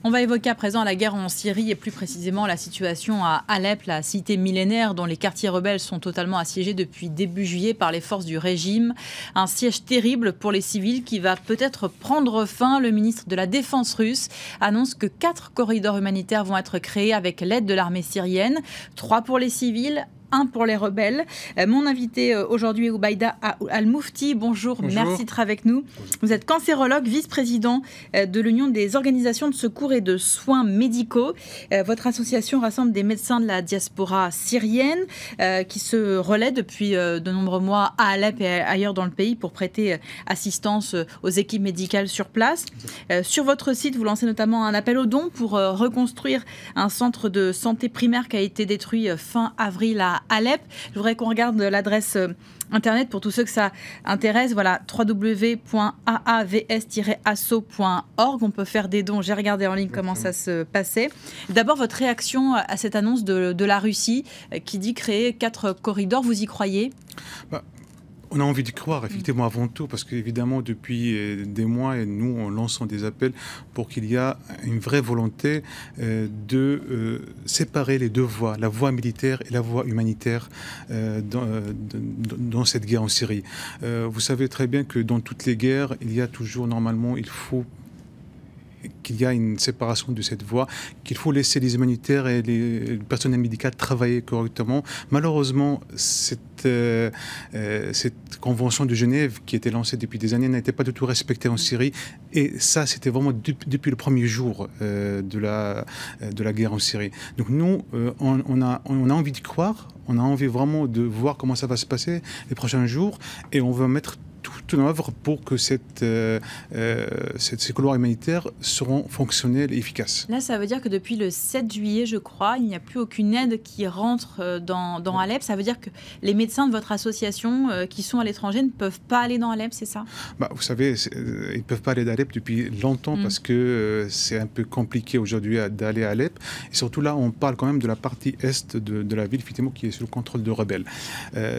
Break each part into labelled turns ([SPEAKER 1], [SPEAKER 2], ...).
[SPEAKER 1] On va évoquer à présent la guerre en Syrie et plus précisément la situation à Alep, la cité millénaire dont les quartiers rebelles sont totalement assiégés depuis début juillet par les forces du régime. Un siège terrible pour les civils qui va peut-être prendre fin. Le ministre de la Défense russe annonce que 4 corridors humanitaires vont être créés avec l'aide de l'armée syrienne. 3 pour les civils, 1 pour les rebelles. Mon invité aujourd'hui est Oubaïda Al-Moufti. Bonjour, merci d'être avec nous. Vous êtes cancérologue, vice-président de l'Union des organisations de secours et de soins médicaux. Votre association rassemble des médecins de la diaspora syrienne qui se relaient depuis de nombreux mois à Alep et ailleurs dans le pays pour prêter assistance aux équipes médicales sur place. Sur votre site, vous lancez notamment un appel aux dons pour reconstruire un centre de santé primaire qui a été détruit fin avril à Alep. Je voudrais qu'on regarde l'adresse internet pour tous ceux que ça intéresse. Voilà, www.aavs-asso.org. On peut faire des dons. J'ai regardé en ligne comment ça se passait. D'abord, votre réaction à cette annonce de la Russie qui dit créer 4 corridors. Vous y croyez ?
[SPEAKER 2] On a envie d'y croire, effectivement, avant tout, parce qu'évidemment, depuis des mois, et nous, on lance des appels pour qu'il y ait une vraie volonté de séparer les deux voies, la voie militaire et la voie humanitaire dans cette guerre en Syrie. Vous savez très bien que dans toutes les guerres, il y a toujours, normalement, il faut qu'il y a une séparation de cette voie, qu'il faut laisser les humanitaires et le personnel médical travailler correctement. Malheureusement, cette convention de Genève qui était lancée depuis des années n'était pas du tout respectée en Syrie. Et ça, c'était vraiment depuis le premier jour de la guerre en Syrie. Donc nous, on a envie d'y croire, on a envie vraiment de voir comment ça va se passer les prochains jours, et on va mettre tout en œuvre pour que ces couloirs humanitaires seront fonctionnels et efficaces.
[SPEAKER 1] Là, ça veut dire que depuis le 7 juillet, je crois, il n'y a plus aucune aide qui rentre dans Alep. Ça veut dire que les médecins de votre association qui sont à l'étranger ne peuvent pas aller dans Alep, c'est ça ?
[SPEAKER 2] Vous savez, ils ne peuvent pas aller d'Alep depuis longtemps parce que c'est un peu compliqué aujourd'hui d'aller à Alep. Et surtout là, on parle quand même de la partie est de la ville, effectivement, qui est sous le contrôle de rebelles.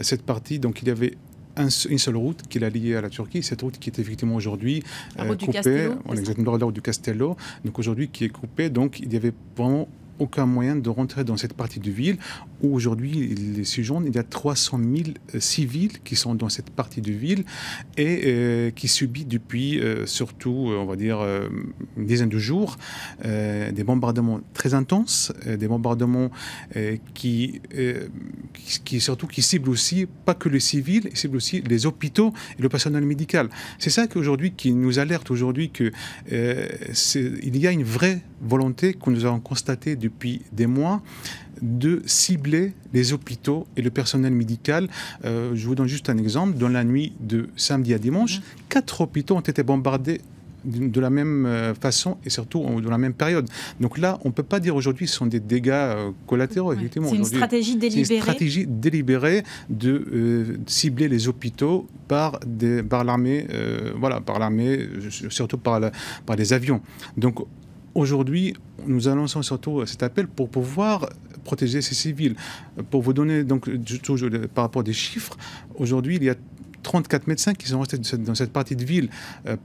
[SPEAKER 2] Cette partie, donc il y avait une seule route qui l'a liée à la Turquie, cette route qui est effectivement aujourd'hui coupée, exactement, la route du Castello, donc aujourd'hui qui est coupée, donc il n'y avait vraiment aucun moyen de rentrer dans cette partie de ville où aujourd'hui il séjourne. Il y a 300 000 civils qui sont dans cette partie de ville et qui subissent depuis surtout, on va dire, une dizaine de jours, des bombardements très intenses, des bombardements qui surtout qui ciblent aussi, pas que les civils, ils ciblent aussi les hôpitaux et le personnel médical. C'est ça qu'aujourd'hui qui nous alerte aujourd'hui qu'il y a une vraie volonté que nous avons constatée depuis des mois de cibler les hôpitaux et le personnel médical. Je vous donne juste un exemple. Dans la nuit de samedi à dimanche, 4 hôpitaux ont été bombardés de la même façon et surtout dans la même période. Donc là, on ne peut pas dire aujourd'hui que ce sont des dégâts collatéraux. Effectivement,
[SPEAKER 1] c'est une stratégie délibérée.
[SPEAKER 2] C'est une stratégie délibérée de cibler les hôpitaux par l'armée, surtout par les avions. Donc aujourd'hui, nous annonçons surtout cet appel pour pouvoir protéger ces civils. Pour vous donner, donc, par rapport à des chiffres, aujourd'hui, il y a 34 médecins qui sont restés dans cette partie de ville.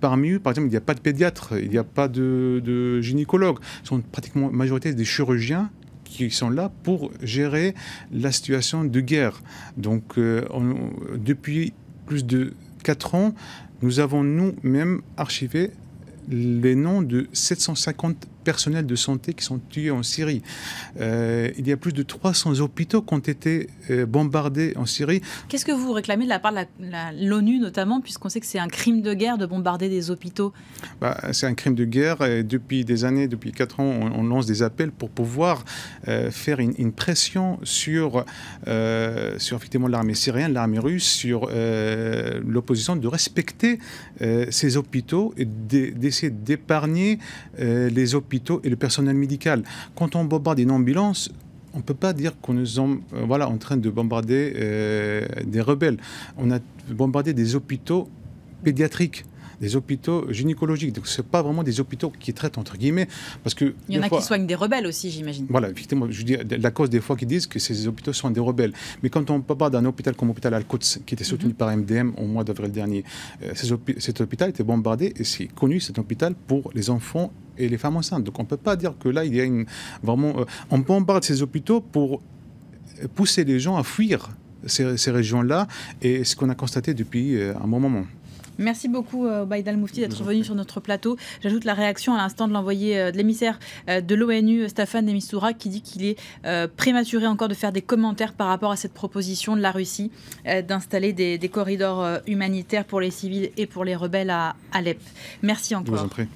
[SPEAKER 2] Parmi eux, par exemple, il n'y a pas de pédiatre, il n'y a pas de gynécologue. Ce sont pratiquement la majorité des chirurgiens qui sont là pour gérer la situation de guerre. Donc, depuis plus de 4 ans, nous avons nous-mêmes archivé les noms de 750 personnels de santé qui sont tués en Syrie. Il y a plus de 300 hôpitaux qui ont été bombardés en Syrie.
[SPEAKER 1] Qu'est-ce que vous réclamez de la part de l'ONU notamment, puisqu'on sait que c'est un crime de guerre de bombarder des hôpitaux ?
[SPEAKER 2] C'est un crime de guerre et depuis des années, depuis 4 ans, on lance des appels pour pouvoir faire une pression sur effectivement l'armée syrienne, l'armée russe, sur l'opposition de respecter ces hôpitaux et d'essayer d'épargner les hôpitaux et le personnel médical. Quand on bombarde une ambulance, on ne peut pas dire qu'on est en train de bombarder des rebelles. On a bombardé des hôpitaux pédiatriques. des hôpitaux gynécologiques. Donc ce n'est pas vraiment des hôpitaux qui traitent, entre guillemets, parce que...
[SPEAKER 1] Il y en a qui soignent des rebelles aussi, j'imagine.
[SPEAKER 2] Voilà, effectivement, je dis la cause des fois qui disent que ces hôpitaux sont des rebelles. Mais quand on parle d'un hôpital comme l'hôpital Al-Quds, qui était soutenu par MDM au mois d'avril dernier, cet hôpital était bombardé, et c'est connu, cet hôpital, pour les enfants et les femmes enceintes. Donc on ne peut pas dire que là, il y a on bombarde ces hôpitaux pour pousser les gens à fuir ces régions-là, et ce qu'on a constaté depuis un bon moment.
[SPEAKER 1] Merci beaucoup, Obaïd Al-Moufti, d'être venu sur notre plateau. J'ajoute la réaction à l'instant de l'envoyé de l'émissaire de l'ONU, Staffan de Mistura, qui dit qu'il est prématuré encore de faire des commentaires par rapport à cette proposition de la Russie d'installer des corridors humanitaires pour les civils et pour les rebelles à Alep. Merci encore.
[SPEAKER 2] Je vous en prie.